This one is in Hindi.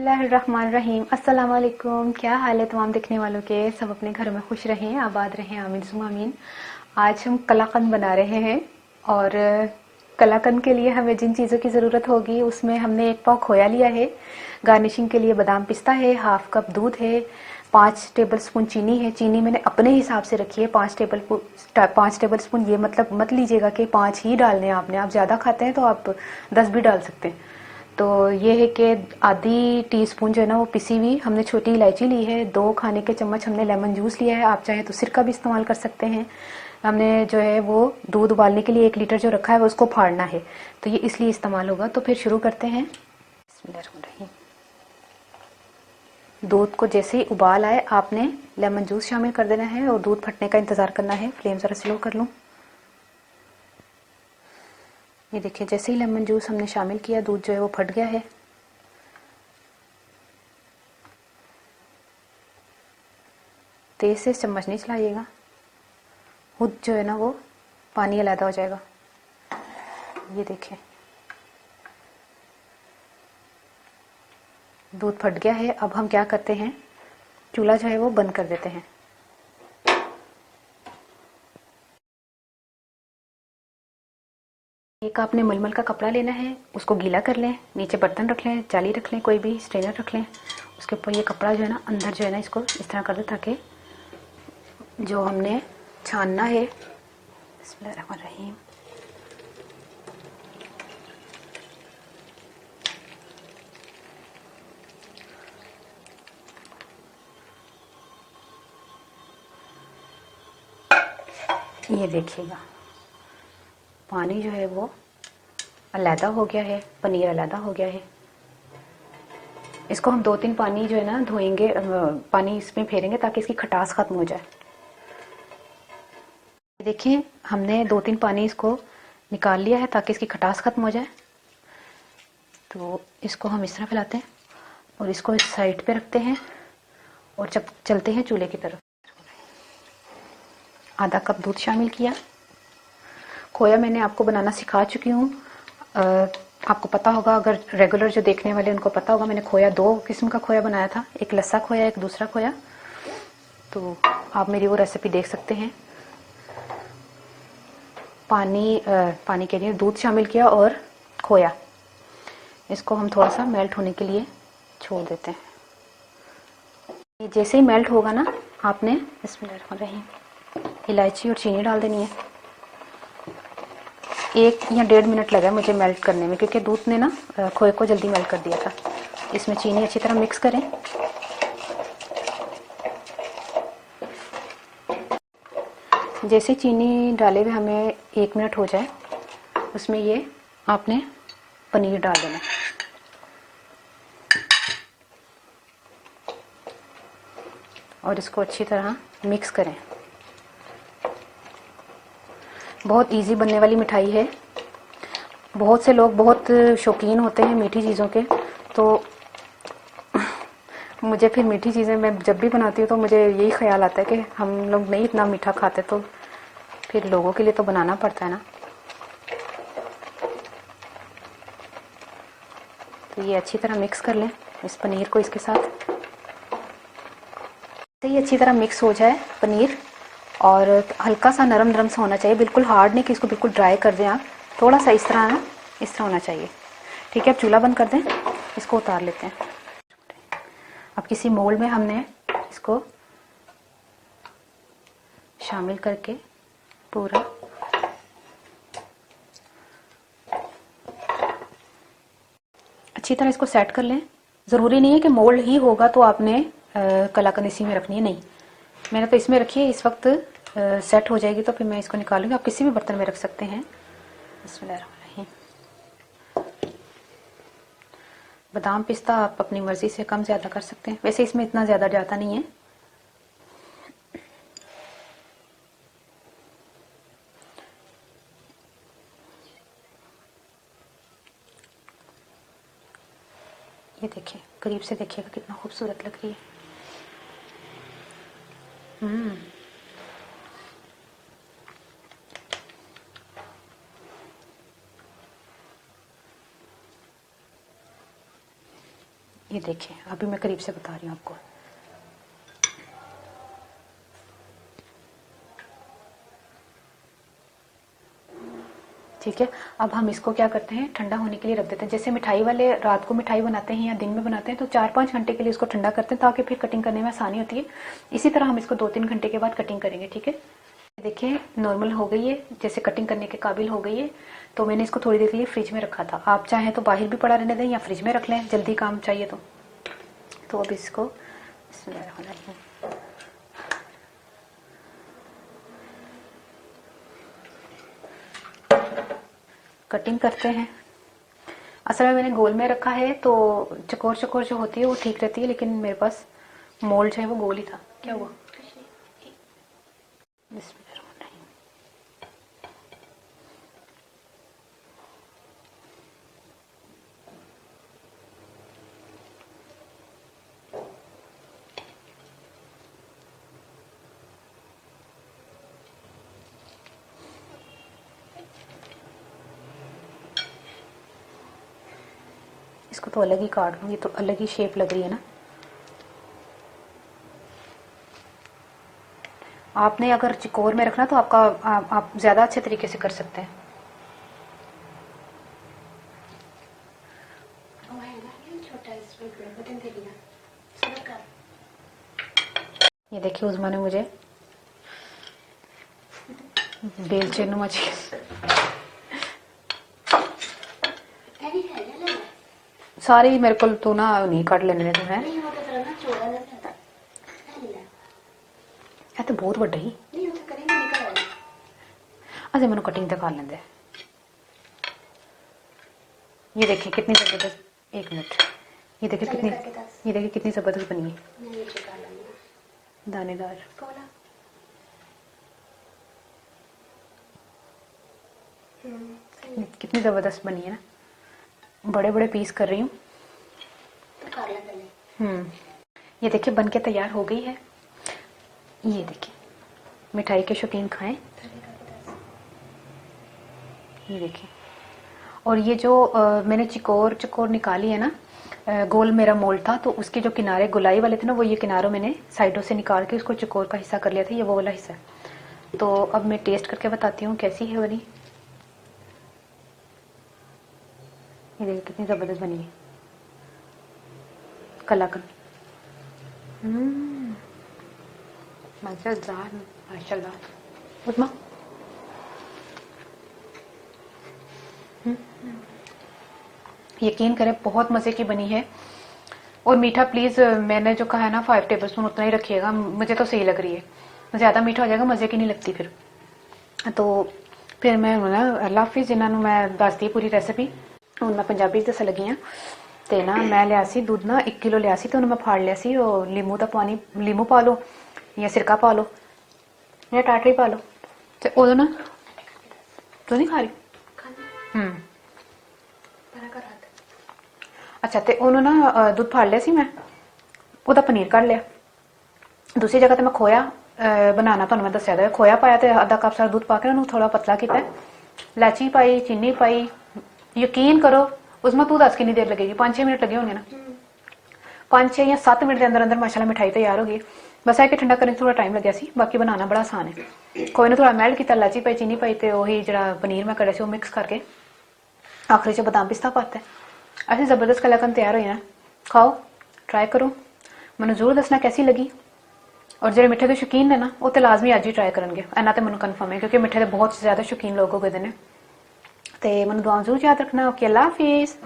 बिस्मिल्लाहिर्रहमानिर्रहीम। अस्सलाम वालेकुम। क्या हाल है तमाम देखने वालों के? सब अपने घर में खुश रहें, आबाद रहें, आमीन सुम्मा आमीन। आज हम कलाकंद बना रहे हैं और कलाकंद के लिए हमें जिन चीज़ों की ज़रूरत होगी उसमें हमने 1 पाव खोया लिया है, गार्निशिंग के लिए बादाम पिस्ता है, हाफ कप दूध है, 5 टेबल स्पून चीनी है। चीनी मैंने अपने हिसाब से रखी है, 5 टेबल स्पून। ये मतलब मत लीजिएगा कि 5 ही डालने हैं आपने, आप ज़्यादा खाते हैं तो आप 10 भी डाल सकते हैं। तो ये है कि आधी टीस्पून जो है ना वो पिसी हुई हमने छोटी इलायची ली है, 2 खाने के चम्मच हमने लेमन जूस लिया है, आप चाहे तो सिरका भी इस्तेमाल कर सकते हैं। हमने जो है वो दूध उबालने के लिए 1 लीटर जो रखा है वो उसको फाड़ना है, तो ये इसलिए इस्तेमाल होगा। तो फिर शुरू करते हैं। बिस्मिल्लाहिर्रहमानिर्रहीम। दूध को जैसे ही उबाल आए आपने लेमन जूस शामिल कर देना है और दूध फटने का इंतज़ार करना है। फ्लेम ज़रा स्लो कर लूँ। ये देखिए, जैसे ही लेमन जूस हमने शामिल किया दूध जो है वो फट गया है। तेज से चम्मच नहीं चलाइएगा, खुद जो है ना वो पानी अलग हो जाएगा। ये देखें, दूध फट गया है। अब हम क्या करते हैं, चूल्हा जो है वो बंद कर देते हैं। एक आपने मलमल का कपड़ा लेना है, उसको गीला कर लें, नीचे बर्तन रख लें, जाली रख लें, कोई भी स्ट्रेनर रख लें। उसके ऊपर ये कपड़ा जो है ना अंदर जो है ना इसको इस तरह कर दें ताकि जो हमने छानना है। बिस्मिल्लाहिर्रहमानिर्रहीम। ये देखिएगा, पानी जो है वो अलहदा हो गया है, पनीर अलहदा हो गया है। इसको हम 2-3 पानी जो है ना धोएंगे, पानी इसमें फेरेंगे ताकि इसकी खटास खत्म हो जाए। देखिए, हमने 2-3 पानी इसको निकाल लिया है ताकि इसकी खटास खत्म हो जाए। तो इसको हम इस तरह फैलाते हैं और इसको इस साइड पे रखते हैं और जब चलते हैं चूल्हे की तरफ। आधा कप दूध शामिल किया। खोया मैंने आपको बनाना सिखा चुकी हूँ, आपको पता होगा, अगर रेगुलर जो देखने वाले उनको पता होगा। मैंने खोया 2 किस्म का खोया बनाया था, एक लस्सा खोया, एक दूसरा खोया। तो आप मेरी वो रेसिपी देख सकते हैं। पानी के लिए दूध शामिल किया और खोया, इसको हम थोड़ा सा मेल्ट होने के लिए छोड़ देते हैं। ये जैसे ही मेल्ट होगा ना, आपने बिस्मिल्लाहिर्रहमानिर्रहीम इलायची और चीनी डाल देनी है। 1 या 1.5 मिनट लगा मुझे मेल्ट करने में, क्योंकि दूध ने ना खोए को जल्दी मेल्ट कर दिया था। इसमें चीनी अच्छी तरह मिक्स करें। जैसे चीनी डाले हुए हमें 1 मिनट हो जाए, उसमें ये आपने पनीर डाल देना। और इसको अच्छी तरह मिक्स करें। बहुत इजी बनने वाली मिठाई है। बहुत से लोग बहुत शौकीन होते हैं मीठी चीज़ों के, तो मुझे फिर मीठी चीज़ें मैं जब भी बनाती हूँ तो मुझे यही ख्याल आता है कि हम लोग नहीं इतना मीठा खाते, तो फिर लोगों के लिए तो बनाना पड़ता है ना। तो ये अच्छी तरह मिक्स कर लें इस पनीर को इसके साथ। तो ये अच्छी तरह मिक्स हो जाए पनीर, और हल्का सा नरम नरम सा होना चाहिए, बिल्कुल हार्ड नहीं कि इसको बिल्कुल ड्राई कर दें आप। थोड़ा सा इस तरह ना, इस तरह होना चाहिए। ठीक है, अब चूल्हा बंद कर दें, इसको उतार लेते हैं। अब किसी मोल्ड में हमने इसको शामिल करके पूरा अच्छी तरह इसको सेट कर लें। ज़रूरी नहीं है कि मोल्ड ही होगा तो आपने कलाकंद इसी में रखनी है, नहीं। मैंने तो इसमें रखी है, इस वक्त सेट हो जाएगी तो फिर मैं इसको निकालूंगी। आप किसी भी बर्तन में रख सकते हैं। बिस्मिल्लाहिर्रहमानिर्रहीम। बादाम पिस्ता आप अपनी मर्जी से कम ज़्यादा कर सकते हैं, वैसे इसमें इतना ज़्यादा जाता नहीं है। ये देखिए, करीब से देखिएगा कितना खूबसूरत लग रही है। ये देखिए, अभी मैं करीब से बता रही हूँ आपको। ठीक है, अब हम इसको क्या करते हैं, ठंडा होने के लिए रख देते हैं। जैसे मिठाई वाले रात को मिठाई बनाते हैं या दिन में बनाते हैं, तो 4-5 घंटे के लिए इसको ठंडा करते हैं ताकि फिर कटिंग करने में आसानी होती है। इसी तरह हम इसको 2-3 घंटे के बाद कटिंग करेंगे। ठीक है, देखिए नॉर्मल हो गई है, जैसे कटिंग करने के काबिल हो गई है। तो मैंने इसको थोड़ी देर के लिए फ्रिज में रखा था। आप चाहें तो बाहर भी पड़ा रहने दें या फ्रिज में रख लें, जल्दी काम चाहिए तो अब इसको कटिंग करते हैं। असल में मैंने गोल में रखा है तो चकोर चकोर जो होती है वो ठीक रहती है, लेकिन मेरे पास मोल्ड जो है वो गोल ही था। क्या हुआ? इसको तो अलग ही काट लूंगी, तो अलग ही शेप लग रही है ना। आपने अगर चिकोर में रखना तो आप ज्यादा अच्छे तरीके से कर सकते हैं। ये देखिए, उस्मा ने मुझे बेलचे नुमा सारी मेरे को तो ना नहीं काट लेने देते हैं। तो बहुत बड़ा ही अच्छा, मैंने कटिंग तो कर लेंगे। ये देखिए कितनी जबरदस्त, 1 मिनट, ये देखिए कितनी जबरदस्त बनी है, दानेदार। कितनी जबरदस्त बनी है ना। बड़े बड़े पीस कर रही हूँ। ये देखिए बन के तैयार हो गई है। ये देखिए, मिठाई के शौकीन खाएं। ये देखिए, और ये जो मैंने चकोर निकाली है ना, गोल मेरा मोल्ड था तो उसके जो किनारे गुलाई वाले थे ना, वो ये किनारों मैंने साइडों से निकाल के उसको चकोर का हिस्सा कर लिया था। ये वो वाला हिस्सा। तो अब मैं टेस्ट करके बताती हूँ कैसी है बनी। ये देखिए कितनी जबरदस्त बनी है कलाकंद। मजेदार, माशाल्लाह। उस्मा यकीन करें बहुत मजे की बनी है। और मीठा प्लीज, मैंने जो कहा है ना 5 टेबलस्पून उतना ही रखिएगा, मुझे तो सही लग रही है। ज्यादा मीठा हो जाएगा मजे की नहीं लगती फिर। तो फिर मैं अल्लाह हाफिज, जिन्होंने मैं दसती पूरी रेसिपी हूँ मैं पंजाबी दस लगी हाँ। तो ना मैं लिया सी दूध ना 1 किलो लिया सी, तो मैं फाड़ लिया सी। और लीमू का पानी, लीमू पा लो या सिरका पा लो या टाटरी पा लो। तो उदो ना तू नहीं खा रही? अच्छा, तो उन्होंने ना दूध फाड़ लिया सी, मैं ਉਹਦਾ पनीर कढ़ लिया। दूसरी जगह तो मैं खोया बनाना तुहानू मैं दस्या, खोया पाया तो आधा कप सारा दूध पा के उन्होंने थोड़ा पतला किया, इलायची पाई, चीनी पाई। यकीन करो उसमें तू दस कितनी देर लगेगी, 5-6 मिनट लगे होंगे ना। 5-6 या 7 मिनट के अंदर अंदर माशाल्लाह मिठाई तैयार हो गई। बस है कि ठंडा करने थोड़ा टाइम लग्या सी, बाकी बनाना बड़ा आसान है। खोए ने थोड़ा मेल्ट किया, इलायची पाई, चीनी पाई, तो वही जो पनीर मैं कढ़िया से मिक्स करके आखिरी से बादाम पिस्ता पाता है। ऐसी जबरदस्त कलाकंद तैयार हो जाना। खाओ, ट्राई करो, मैंने जरूर दसना कैसी लगी। और जो मिठे के शौकीन ने ना वो तो लाजमी अज ही ट्राई करेंगे, इन्ना तो मैं कन्फर्म है, क्योंकि मिठे के बहुत ज्यादा शौकीन लोग हो गए हैं। तो मैं दुआ जरूर याद रखना। ओके, अल्लाह हाफिज।